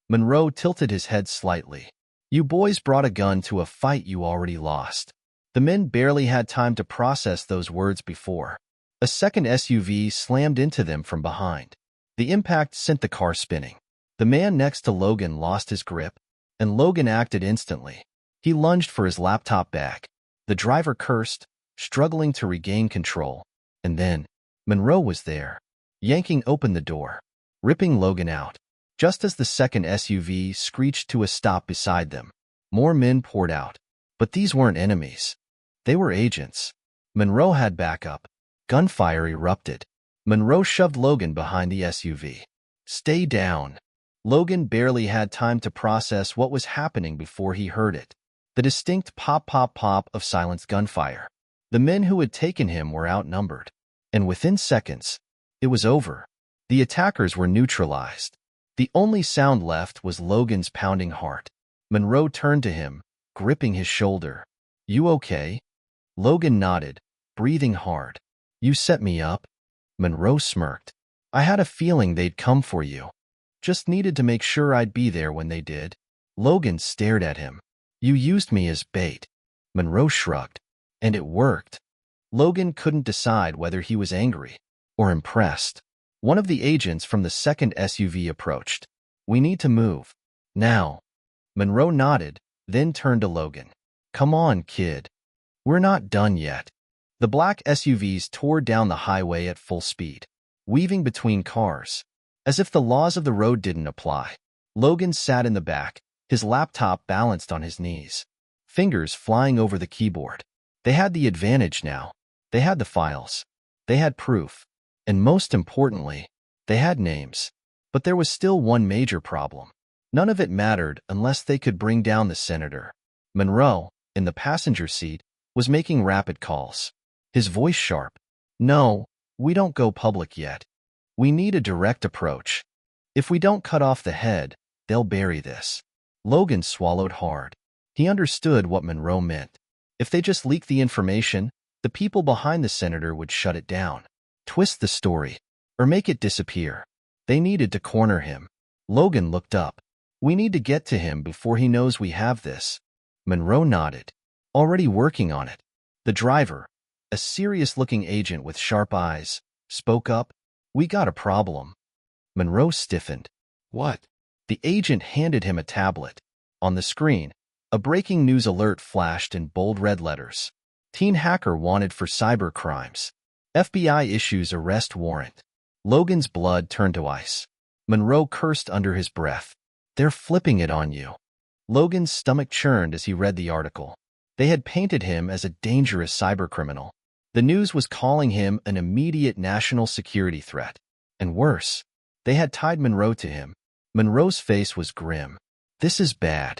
Monroe tilted his head slightly. You boys brought a gun to a fight you already lost. The men barely had time to process those words before a second SUV slammed into them from behind. The impact sent the car spinning. The man next to Logan lost his grip, and Logan acted instantly. He lunged for his laptop bag. The driver cursed, struggling to regain control. And then, Monroe was there, yanking open the door, ripping Logan out. Just as the second SUV screeched to a stop beside them, more men poured out. But these weren't enemies. They were agents. Monroe had backup. Gunfire erupted. Monroe shoved Logan behind the SUV. Stay down. Logan barely had time to process what was happening before he heard it. The distinct pop-pop-pop of silenced gunfire. The men who had taken him were outnumbered. And within seconds, it was over. The attackers were neutralized. The only sound left was Logan's pounding heart. Monroe turned to him, gripping his shoulder. You okay? Logan nodded, breathing hard. You set me up? Monroe smirked. I had a feeling they'd come for you. Just needed to make sure I'd be there when they did. Logan stared at him. You used me as bait. Monroe shrugged. And it worked. Logan couldn't decide whether he was angry or impressed. One of the agents from the second SUV approached. We need to move. Now. Monroe nodded, then turned to Logan. Come on, kid. We're not done yet. The black SUVs tore down the highway at full speed, weaving between cars, as if the laws of the road didn't apply. Logan sat in the back, his laptop balanced on his knees, fingers flying over the keyboard. They had the advantage now. They had the files. They had proof. And most importantly, they had names. But there was still one major problem. None of it mattered unless they could bring down the senator. Monroe, in the passenger seat, was making rapid calls. His voice sharp. No, we don't go public yet. We need a direct approach. If we don't cut off the head, they'll bury this. Logan swallowed hard. He understood what Monroe meant. If they just leaked the information, the people behind the senator would shut it down, twist the story, or make it disappear. They needed to corner him. Logan looked up. We need to get to him before he knows we have this. Monroe nodded. Already working on it. The driver, a serious-looking agent with sharp eyes, spoke up. We got a problem. Monroe stiffened. What? The agent handed him a tablet. On the screen, a breaking news alert flashed in bold red letters. Teen hacker wanted for cyber crimes. FBI issues arrest warrant. Logan's blood turned to ice. Monroe cursed under his breath. They're flipping it on you. Logan's stomach churned as he read the article. They had painted him as a dangerous cybercriminal. The news was calling him an immediate national security threat. And worse, they had tied Monroe to him. Monroe's face was grim. This is bad.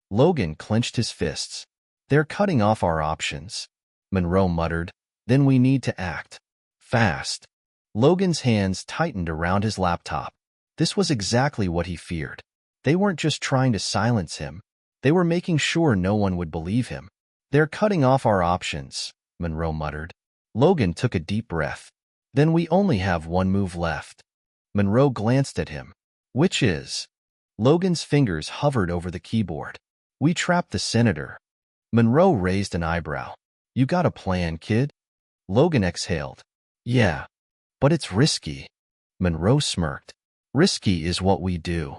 Logan clenched his fists. They're cutting off our options. Monroe muttered. Then we need to act. Fast. Logan's hands tightened around his laptop. This was exactly what he feared. They weren't just trying to silence him. They were making sure no one would believe him. They're cutting off our options, Monroe muttered. Logan took a deep breath. Then we only have one move left. Monroe glanced at him. Which is? Logan's fingers hovered over the keyboard. We trapped the senator. Monroe raised an eyebrow. You got a plan, kid? Logan exhaled. Yeah, but it's risky. Monroe smirked. Risky is what we do.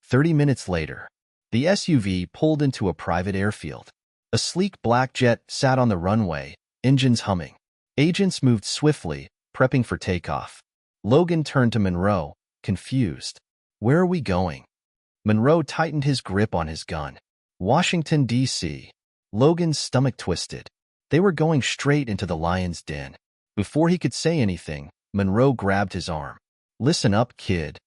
30 minutes later, the SUV pulled into a private airfield. A sleek black jet sat on the runway, engines humming. Agents moved swiftly, prepping for takeoff. Logan turned to Monroe, confused. Where are we going? Monroe tightened his grip on his gun. Washington, D.C. Logan's stomach twisted. They were going straight into the lion's den. Before he could say anything, Monroe grabbed his arm. Listen up, kid.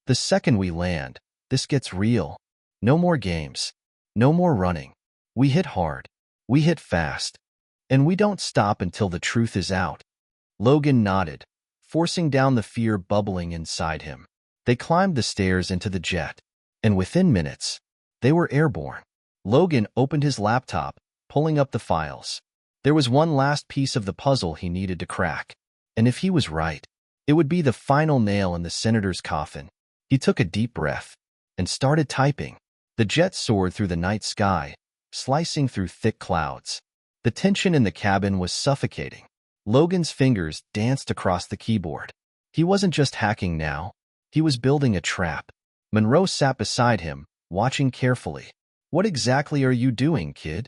The second we land, this gets real. No more games. No more running. We hit hard. We hit fast. And we don't stop until the truth is out. Logan nodded, forcing down the fear bubbling inside him. They climbed the stairs into the jet, and within minutes, they were airborne. Logan opened his laptop, pulling up the files. There was one last piece of the puzzle he needed to crack, and if he was right, it would be the final nail in the senator's coffin. He took a deep breath and started typing. The jet soared through the night sky, slicing through thick clouds. The tension in the cabin was suffocating. Logan's fingers danced across the keyboard. He wasn't just hacking now. He was building a trap. Monroe sat beside him, watching carefully. What exactly are you doing, kid?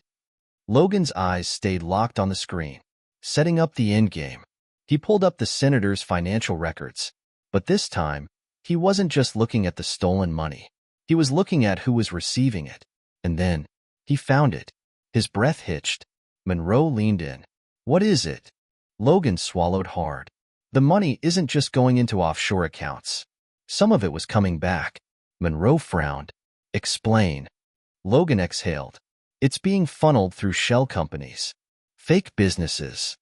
Logan's eyes stayed locked on the screen, setting up the endgame. He pulled up the senator's financial records. But this time, he wasn't just looking at the stolen money. He was looking at who was receiving it. And then, he found it. His breath hitched. Monroe leaned in. What is it? Logan swallowed hard. The money isn't just going into offshore accounts. Some of it was coming back. Monroe frowned. Explain. Logan exhaled. It's being funneled through shell companies. Fake businesses.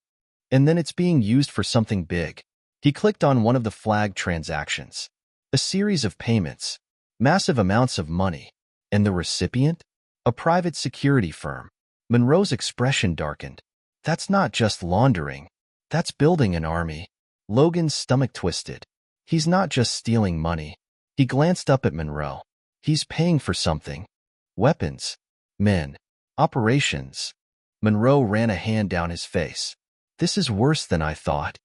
And then it's being used for something big. He clicked on one of the flagged transactions. A series of payments. Massive amounts of money. And the recipient? A private security firm. Monroe's expression darkened. That's not just laundering. That's building an army. Logan's stomach twisted. He's not just stealing money. He glanced up at Monroe. He's paying for something. Weapons. Men. Operations. Monroe ran a hand down his face. This is worse than I thought.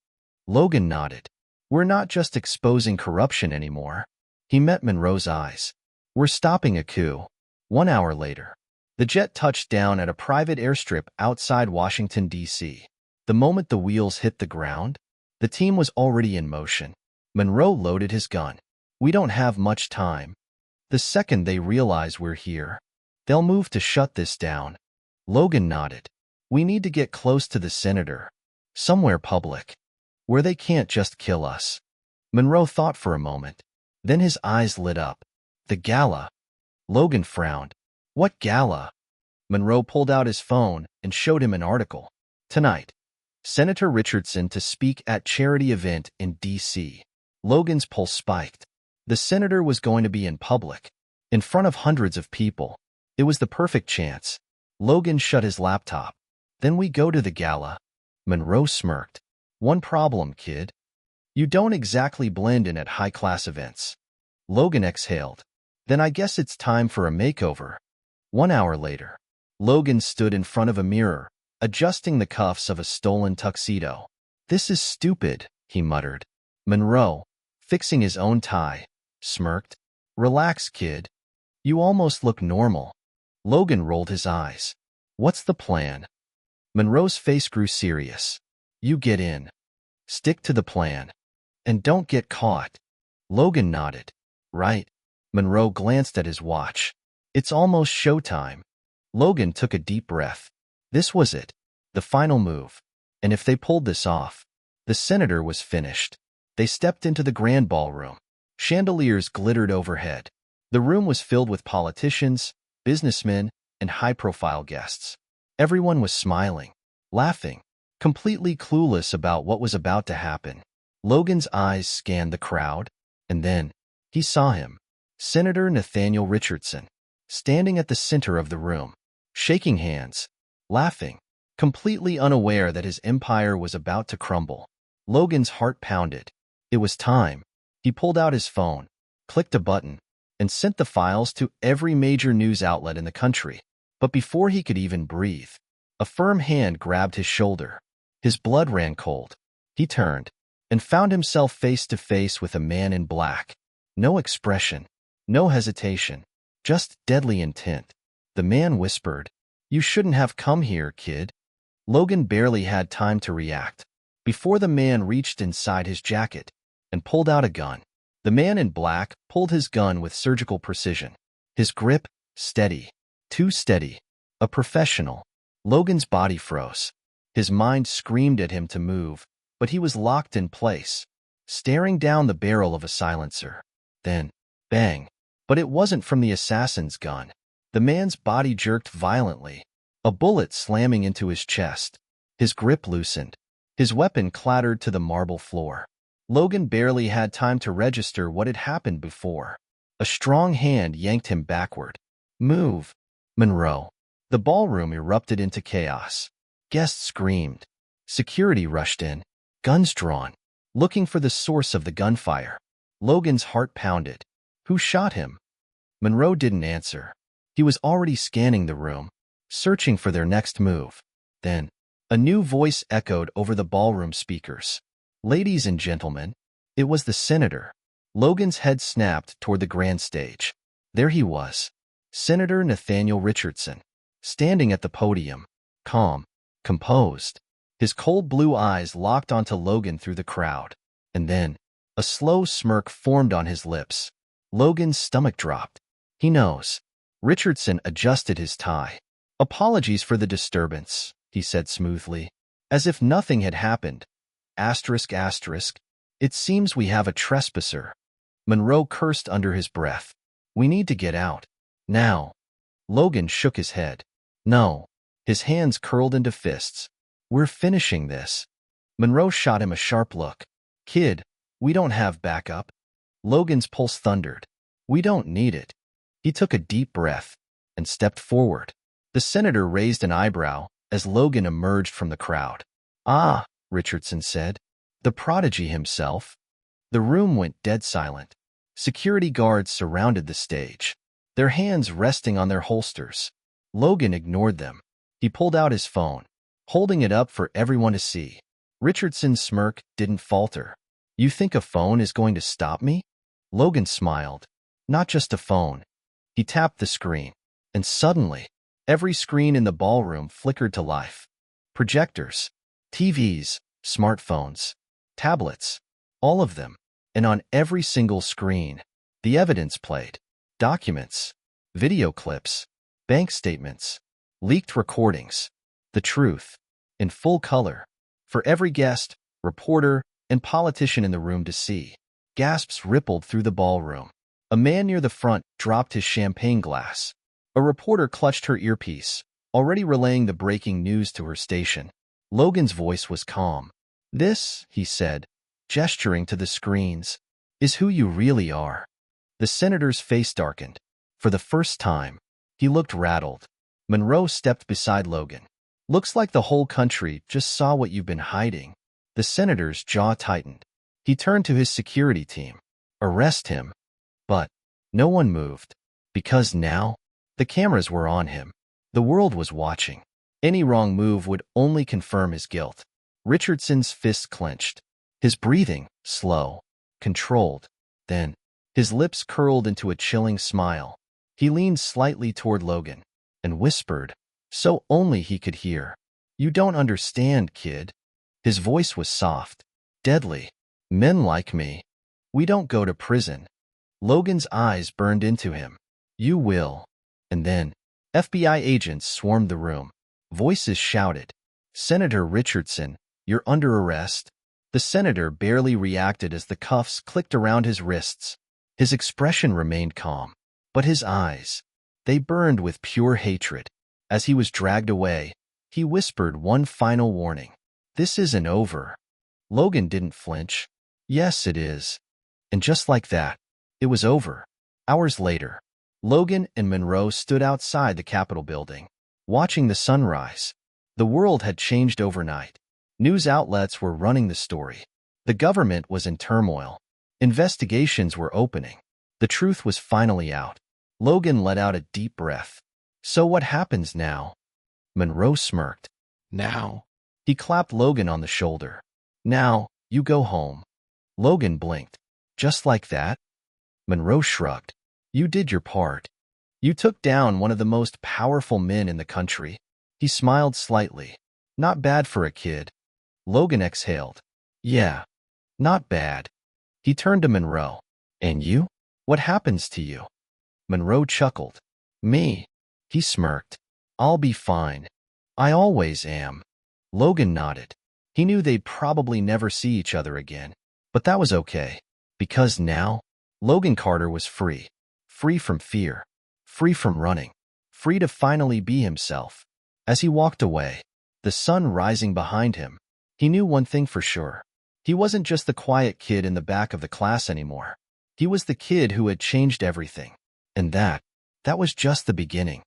Logan nodded. We're not just exposing corruption anymore. He met Monroe's eyes. We're stopping a coup. 1 hour later, the jet touched down at a private airstrip outside Washington, D.C. The moment the wheels hit the ground, the team was already in motion. Monroe loaded his gun. We don't have much time. The second they realize we're here, they'll move to shut this down. Logan nodded. We need to get close to the senator. Somewhere public. Where they can't just kill us. Monroe thought for a moment. Then his eyes lit up. The gala. Logan frowned. What gala? Monroe pulled out his phone and showed him an article. Tonight, Senator Richardson to speak at charity event in D.C. Logan's pulse spiked. The senator was going to be in public, in front of hundreds of people. It was the perfect chance. Logan shut his laptop. Then we go to the gala. Monroe smirked. One problem, kid. You don't exactly blend in at high-class events. Logan exhaled. Then I guess it's time for a makeover. 1 hour later, Logan stood in front of a mirror, adjusting the cuffs of a stolen tuxedo. This is stupid, he muttered. Monroe, fixing his own tie, smirked. Relax, kid. You almost look normal. Logan rolled his eyes. What's the plan? Monroe's face grew serious. You get in. Stick to the plan. And don't get caught. Logan nodded. Right. Monroe glanced at his watch. It's almost showtime. Logan took a deep breath. This was it. The final move. And if they pulled this off, the senator was finished. They stepped into the grand ballroom. Chandeliers glittered overhead. The room was filled with politicians, businessmen, and high-profile guests. Everyone was smiling, laughing, completely clueless about what was about to happen. Logan's eyes scanned the crowd, and then he saw him, Senator Nathaniel Richardson, standing at the center of the room, shaking hands, laughing, completely unaware that his empire was about to crumble. Logan's heart pounded. It was time. He pulled out his phone, clicked a button, and sent the files to every major news outlet in the country. But before he could even breathe, a firm hand grabbed his shoulder. His blood ran cold. He turned and found himself face to face with a man in black. No expression, no hesitation, just deadly intent. The man whispered, "You shouldn't have come here, kid." Logan barely had time to react before the man reached inside his jacket and pulled out a gun. The man in black pulled his gun with surgical precision. His grip, steady, too steady. A professional. Logan's body froze. His mind screamed at him to move, but he was locked in place, staring down the barrel of a silencer. Then, bang. But it wasn't from the assassin's gun. The man's body jerked violently, a bullet slamming into his chest. His grip loosened. His weapon clattered to the marble floor. Logan barely had time to register what had happened before. A strong hand yanked him backward. "Move, Monroe." The ballroom erupted into chaos. Guests screamed. Security rushed in, guns drawn, looking for the source of the gunfire. Logan's heart pounded. Who shot him? Monroe didn't answer. He was already scanning the room, searching for their next move. Then, a new voice echoed over the ballroom speakers. "Ladies and gentlemen," it was the senator. Logan's head snapped toward the grand stage. There he was, Senator Nathaniel Richardson, standing at the podium, calm, composed. His cold blue eyes locked onto Logan through the crowd. And then, a slow smirk formed on his lips. Logan's stomach dropped. He knows. Richardson adjusted his tie. "Apologies for the disturbance," he said smoothly, as if nothing had happened. Asterisk, asterisk. "It seems we have a trespasser." Monroe cursed under his breath. "We need to get out. Now." Logan shook his head. "No." His hands curled into fists. "We're finishing this." Monroe shot him a sharp look. "Kid, we don't have backup." Logan's pulse thundered. "We don't need it." He took a deep breath and stepped forward. The senator raised an eyebrow as Logan emerged from the crowd. "Ah," Richardson said. "The prodigy himself." The room went dead silent. Security guards surrounded the stage, their hands resting on their holsters. Logan ignored them. He pulled out his phone, holding it up for everyone to see. Richardson's smirk didn't falter. "You think a phone is going to stop me?" Logan smiled. "Not just a phone." He tapped the screen, and suddenly, every screen in the ballroom flickered to life. Projectors, TVs, smartphones, tablets, all of them. And on every single screen, the evidence played. Documents, video clips, bank statements, leaked recordings. The truth, in full color, for every guest, reporter, and politician in the room to see. Gasps rippled through the ballroom. A man near the front dropped his champagne glass. A reporter clutched her earpiece, already relaying the breaking news to her station. Logan's voice was calm. "This," he said, gesturing to the screens, "is who you really are." The senator's face darkened. For the first time, he looked rattled. Monroe stepped beside Logan. "Looks like the whole country just saw what you've been hiding." The senator's jaw tightened. He turned to his security team. "Arrest him." But no one moved, because now the cameras were on him. The world was watching. Any wrong move would only confirm his guilt. Richardson's fists clenched. His breathing, slow, controlled. Then, his lips curled into a chilling smile. He leaned slightly toward Logan and whispered, so only he could hear, "You don't understand, kid." His voice was soft, deadly. "Men like me, we don't go to prison. Logan's eyes burned into him. You will. And then, FBI agents swarmed the room. Voices shouted, Senator Richardson, you're under arrest. The senator barely reacted as the cuffs clicked around his wrists. His expression remained calm, but his eyes, they burned with pure hatred. As he was dragged away, he whispered one final warning. This isn't over. Logan didn't flinch. Yes, it is. And just like that, it was over. Hours later, Logan and Monroe stood outside the Capitol building, watching the sunrise. The world had changed overnight. News outlets were running the story. The government was in turmoil. Investigations were opening. The truth was finally out. Logan let out a deep breath. So what happens now? Monroe smirked. Now. He clapped Logan on the shoulder. Now, you go home. Logan blinked. Just like that? Monroe shrugged. You did your part. You took down one of the most powerful men in the country. He smiled slightly. Not bad for a kid. Logan exhaled. Yeah, not bad. He turned to Monroe. And you? What happens to you? Monroe chuckled. Me? He smirked. I'll be fine. I always am. Logan nodded. He knew they'd probably never see each other again, but that was okay. Because now, Logan Carter was free. Free from fear. Free from running. Free to finally be himself. As he walked away, the sun rising behind him, he knew one thing for sure. He wasn't just the quiet kid in the back of the class anymore. He was the kid who had changed everything. And that was just the beginning.